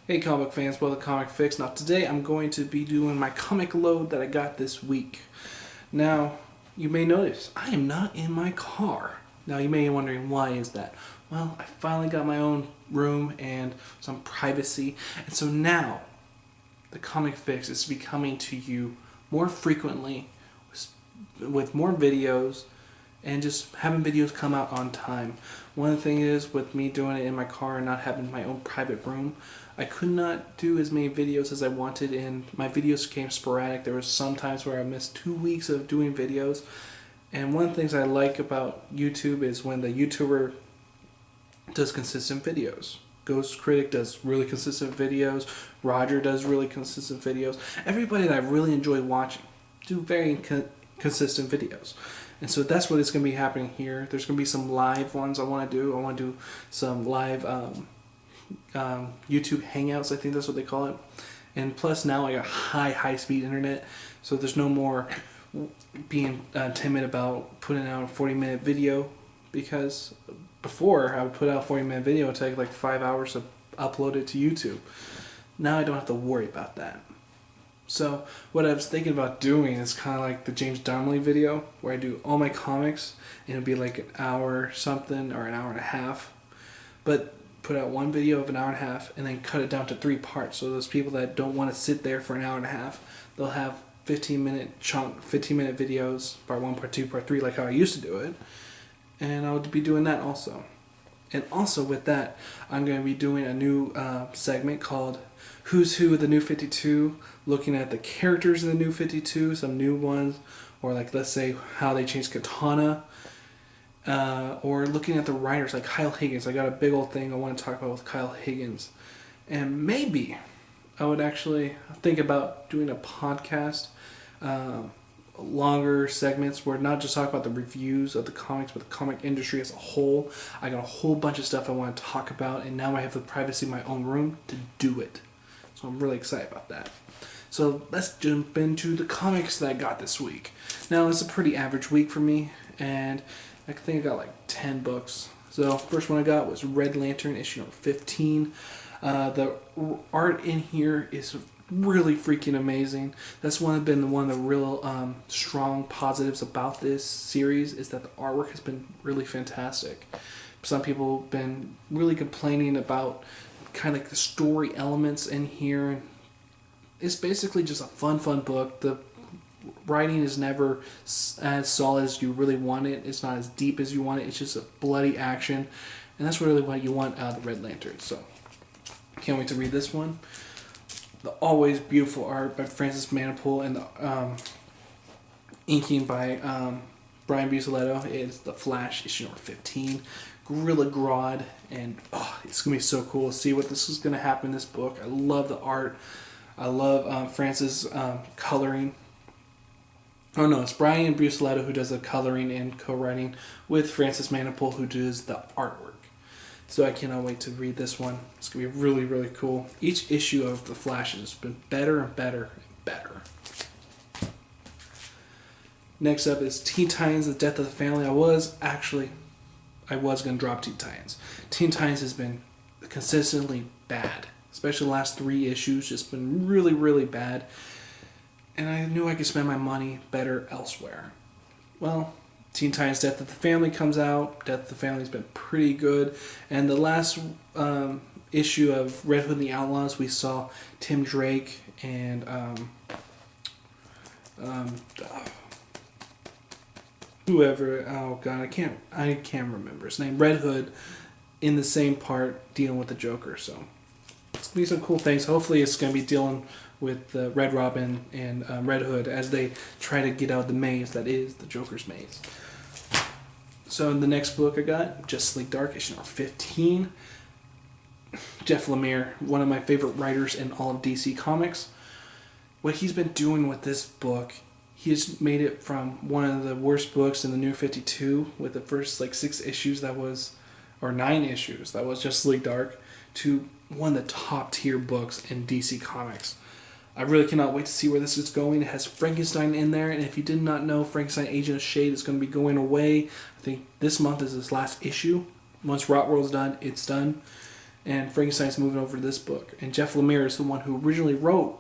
Hey comic fans, welcome to Comic Fix. Now today I'm going to be doing my comic load that I got this week. Now, you may notice I am not in my car. Now you may be wondering why is that? Well, I finally got my own room and some privacy, and so now the Comic Fix is to be coming to you more frequently with more videos and just having videos come out on time. One thing is, with me doing it in my car and not having my own private room, I could not do as many videos as I wanted, and my videos came sporadic. There was some times where I missed 2 weeks of doing videos, and one of the things I like about YouTube is when the YouTuber does consistent videos. Ghost Critic does really consistent videos. Roger does really consistent videos. Everybody that I really enjoy watching do very consistent videos. And so that's what is going to be happening here. There's going to be some live ones I want to do. I want to do some live YouTube Hangouts, I think that's what they call it. And plus now I got high speed internet, so there's no more being timid about putting out a 40-minute video, because before I would put out a 40-minute video, it would take like 5 hours to upload it to YouTube. Now I don't have to worry about that. So what I was thinking about doing is kind of like the James Donnelly video, where I do all my comics, and it'll be like an hour something or an hour and a half, but put out one video of an hour and a half and then cut it down to 3 parts. So those people that don't want to sit there for an hour and a half, they'll have 15-minute videos, part 1, part 2, part 3, like how I used to do it. And I'll be doing that also. And also with that, I'm going to be doing a new segment called Who's Who of the New 52, looking at the characters in the New 52, some new ones, or like let's say how they changed Katana, or looking at the writers like Kyle Higgins. I got a big old thing I want to talk about with Kyle Higgins. And maybe I would actually think about doing a podcast, longer segments where not just talk about the reviews of the comics, but the comic industry as a whole. I got a whole bunch of stuff I want to talk about, and now I have the privacy of my own room to do it. So I'm really excited about that. So let's jump into the comics that I got this week. Now it's a pretty average week for me, and I think I got like 10 books. So first one I got was Red Lantern issue number 15. The art in here is really freaking amazing. That's one of the real strong positives about this series, is that the artwork has been really fantastic. Some people have been really complaining about kind of like the story elements in here. It's basically just a fun book. The writing is never as solid as you really want it. It's not as deep as you want it. It's just a bloody action, and that's really what you want out of the Red Lantern. So can't wait to read this one. The always beautiful art by Francis Manapul and the inking by Brian Buccellato is The Flash issue number 15. Gorilla Grodd, and it's gonna be so cool to see what this is gonna happen in this book. I love the art. I love Francis coloring. Oh no, it's Brian Buccellato who does the coloring and co-writing with Francis Manapul, who does the artwork. So I cannot wait to read this one. It's going to be really, really cool. Each issue of The Flash has been better and better and better. Next up is Teen Titans, The Death of the Family. I was going to drop Teen Titans. Teen Titans has been consistently bad. Especially the last 3 issues, just been really, really bad. And I knew I could spend my money better elsewhere. Well, Teen Titans Death of the Family comes out. Death of the Family's been pretty good. And the last issue of Red Hood and the Outlaws, we saw Tim Drake and whoever, oh god, I can't remember his name. Red Hood in the same part dealing with the Joker. So it's gonna be some cool things. Hopefully it's gonna be dealing with Red Robin and Red Hood as they try to get out of the maze that is the Joker's maze. So in the next book I got, Justice League Dark, issue number 15. Jeff Lemire, one of my favorite writers in all of DC Comics. What he's been doing with this book, he's made it from one of the worst books in the New 52 with the first 6 issues or 9 issues that was Justice League Dark, to one of the top tier books in DC Comics. I really cannot wait to see where this is going. It has Frankenstein in there, and if you did not know, Frankenstein Agent of S.H.I.E.L.D. is going to be going away. I think this month is his last issue. Once Rotworld's done, it's done. and Frankenstein's moving over to this book. And Jeff Lemire is the one who originally wrote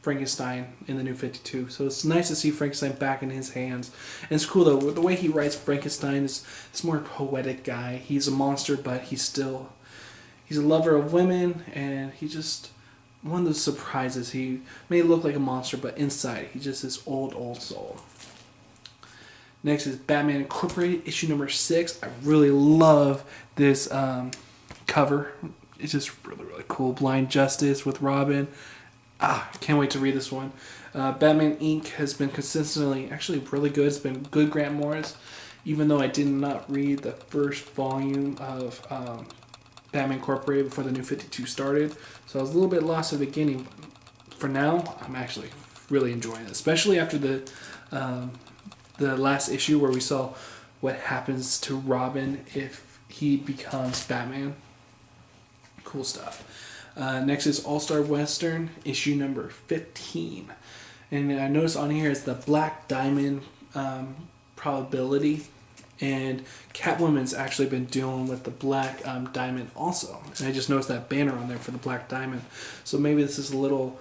Frankenstein in the New 52. So it's nice to see Frankenstein back in his hands. And it's cool though, the way he writes Frankenstein is this more poetic guy. He's a monster, but he's a lover of women, and he just, one of those surprises. He may look like a monster, but inside he's just this old soul. Next is Batman Incorporated, issue number 6. I really love this cover. It's just really cool. Blind Justice with Robin. Can't wait to read this one. Batman Inc. has been consistently actually really good. It's been good Grant Morris, even though I did not read the first volume of Batman Incorporated before the New 52 started. So I was a little bit lost at the beginning. For now, I'm actually really enjoying it, especially after the last issue where we saw what happens to Robin if he becomes Batman. Cool stuff. Next is All-Star Western, issue number 15. And I noticed on here is the Black Diamond probability. And Catwoman's actually been dealing with the Black Diamond also. And I just noticed that banner on there for the Black Diamond. So maybe this is a little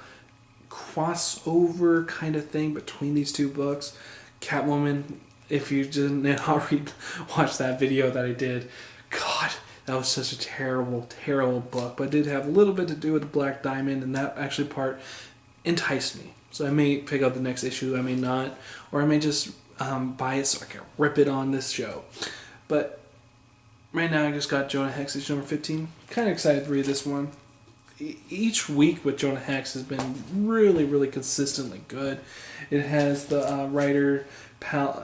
crossover kind of thing between these two books. Catwoman, if you didn't watch that video that I did, God, that was such a terrible book. But it did have a little bit to do with the Black Diamond, and that actually part enticed me. So I may pick up the next issue, I may not, or I may just buy it so I can rip it on this show. But right now I just got Jonah Hex issue number 15. Kind of excited to read this one. Each week with Jonah Hex has been really consistently good. It has the writer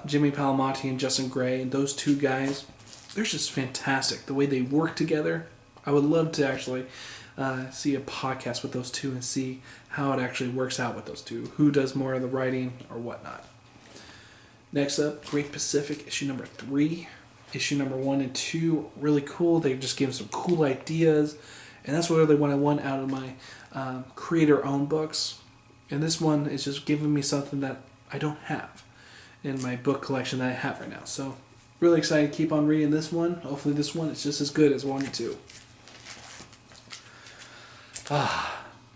Jimmy Palmiotti and Justin Gray, and those two guys, they're just fantastic. The way they work together. I would love to actually see a podcast with those two and see how it actually works out with those two. Who does more of the writing or whatnot. Next up, Great Pacific, issue number 3. Issue number 1 and 2, really cool. They just gave some cool ideas. And that's really what I want out of my creator-owned books. And this one is just giving me something that I don't have in my book collection that I have right now. So, really excited to keep on reading this one. Hopefully this one is just as good as 1 and 2.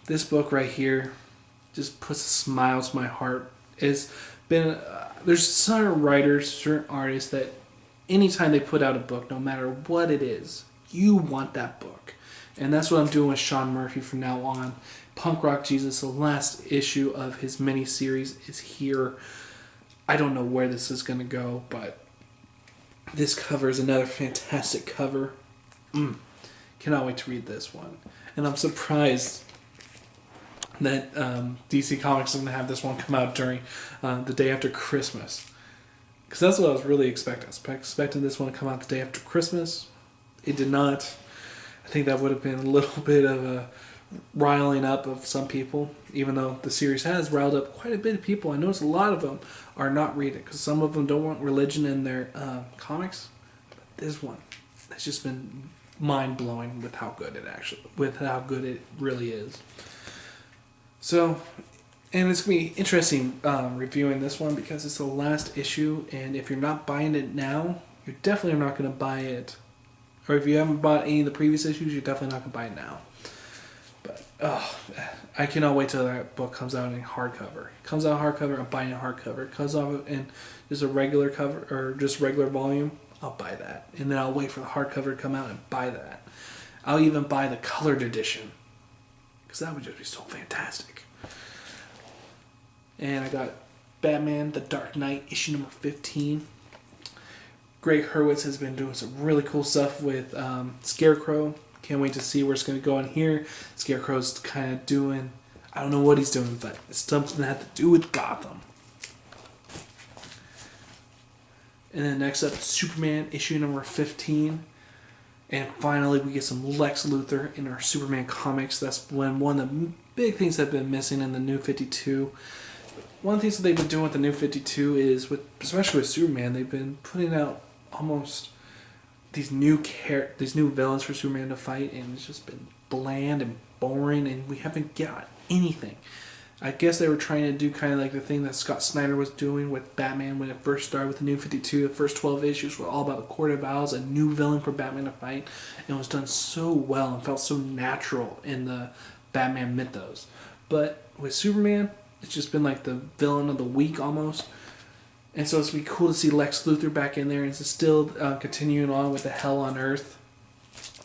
This book right here just puts a smile to my heart. It's been... there's certain writers, certain artists that anytime they put out a book, no matter what it is, you want that book. And that's what I'm doing with Sean Murphy from now on. Punk Rock Jesus, the last issue of his mini-series, is here. I don't know where this is going to go, but this cover is another fantastic cover. Cannot wait to read this one. And I'm surprised that DC Comics is going to have this one come out during the day after Christmas. Because that's what I was really expecting. I was expecting this one to come out the day after Christmas. It did not. I think that would have been a little bit of a riling up of some people, even though the series has riled up quite a bit of people. I notice a lot of them are not reading it because some of them don't want religion in their comics. But this one has just been mind-blowing with how good it really is. So, and it's going to be interesting reviewing this one because it's the last issue, and if you're not buying it now, you're definitely not going to buy it. Or if you haven't bought any of the previous issues, you're definitely not going to buy it now. But, I cannot wait till that book comes out in hardcover. It comes out in hardcover, I'm buying it hardcover. It comes out in just a regular cover, or just regular volume, I'll buy that. And then I'll wait for the hardcover to come out and buy that. I'll even buy the colored edition. Because that would just be so fantastic. And I got Batman The Dark Knight, issue number 15. Greg Hurwitz has been doing some really cool stuff with Scarecrow. Can't wait to see where it's going to go in here. Scarecrow's kind of doing... I don't know what he's doing, but it's something that has to do with Gotham. And then next up, Superman, issue number 15. And finally, we get some Lex Luthor in our Superman comics. That's when one of the big things that have been missing in the New 52. One of the things that they've been doing with the New 52 is, especially with Superman, they've been putting out almost these new villains for Superman to fight, and it's just been bland and boring, and we haven't got anything. I guess they were trying to do kind of like the thing that Scott Snyder was doing with Batman when it first started with the New 52. The first 12 issues were all about the Court of Owls, a new villain for Batman to fight. And it was done so well and felt so natural in the Batman mythos. But with Superman, it's just been like the villain of the week almost. And so it's be cool to see Lex Luthor back in there, and it's still continuing on with the Hell on Earth.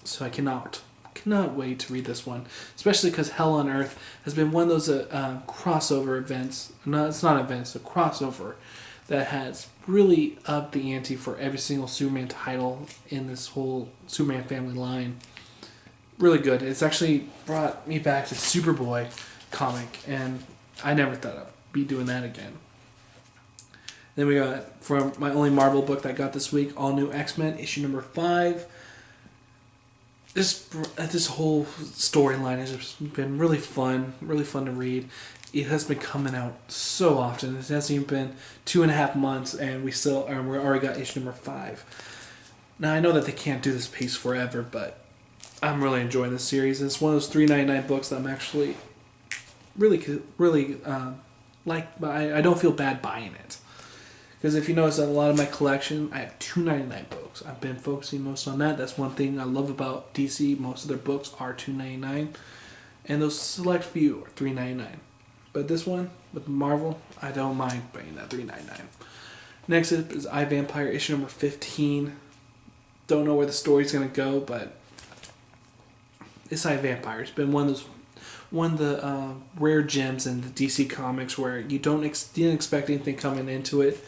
So I cannot wait to read this one, especially because Hell on Earth has been one of those crossover events. No, it's not events, it's a crossover that has really upped the ante for every single Superman title in this whole Superman family line. Really good. It's actually brought me back to Superboy comic, and I never thought I'd be doing that again. Then we got, from my only Marvel book that I got this week, All New X-Men, issue number 5. This whole storyline has just been really fun to read. It has been coming out so often. It hasn't even been 2.5 months, and we already got issue number 5. Now I know that they can't do this pace forever, but I'm really enjoying this series. It's one of those $3.99 books that I'm actually really like. But I don't feel bad buying it. Because if you notice, a lot of my collection, I have $2.99 books. I've been focusing most on that. That's one thing I love about DC. Most of their books are $2.99. And those select few are $3.99. But this one, with Marvel, I don't mind paying that $3.99. Next up is I, Vampire, issue number 15. Don't know where the story's going to go, but it's I, Vampire. It's been one of the rare gems in the DC Comics where you didn't expect anything coming into it.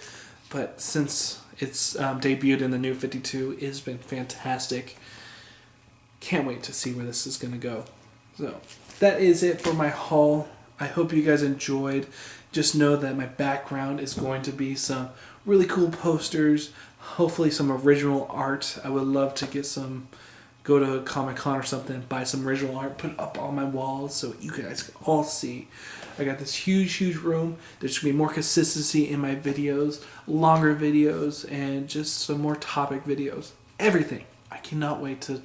But since it's debuted in the New 52, it has been fantastic. Can't wait to see where this is going to go. So, that is it for my haul. I hope you guys enjoyed. Just know that my background is going to be some really cool posters, hopefully some original art. I would love to go to Comic-Con or something, buy some original art, put it up on my walls so you guys can all see. I got this huge room. There's going to be more consistency in my videos, longer videos, and just some more topic videos. Everything. I cannot wait to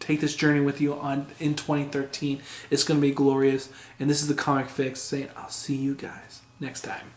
take this journey with you in 2013. It's going to be glorious. And this is the Comic Fix saying I'll see you guys next time.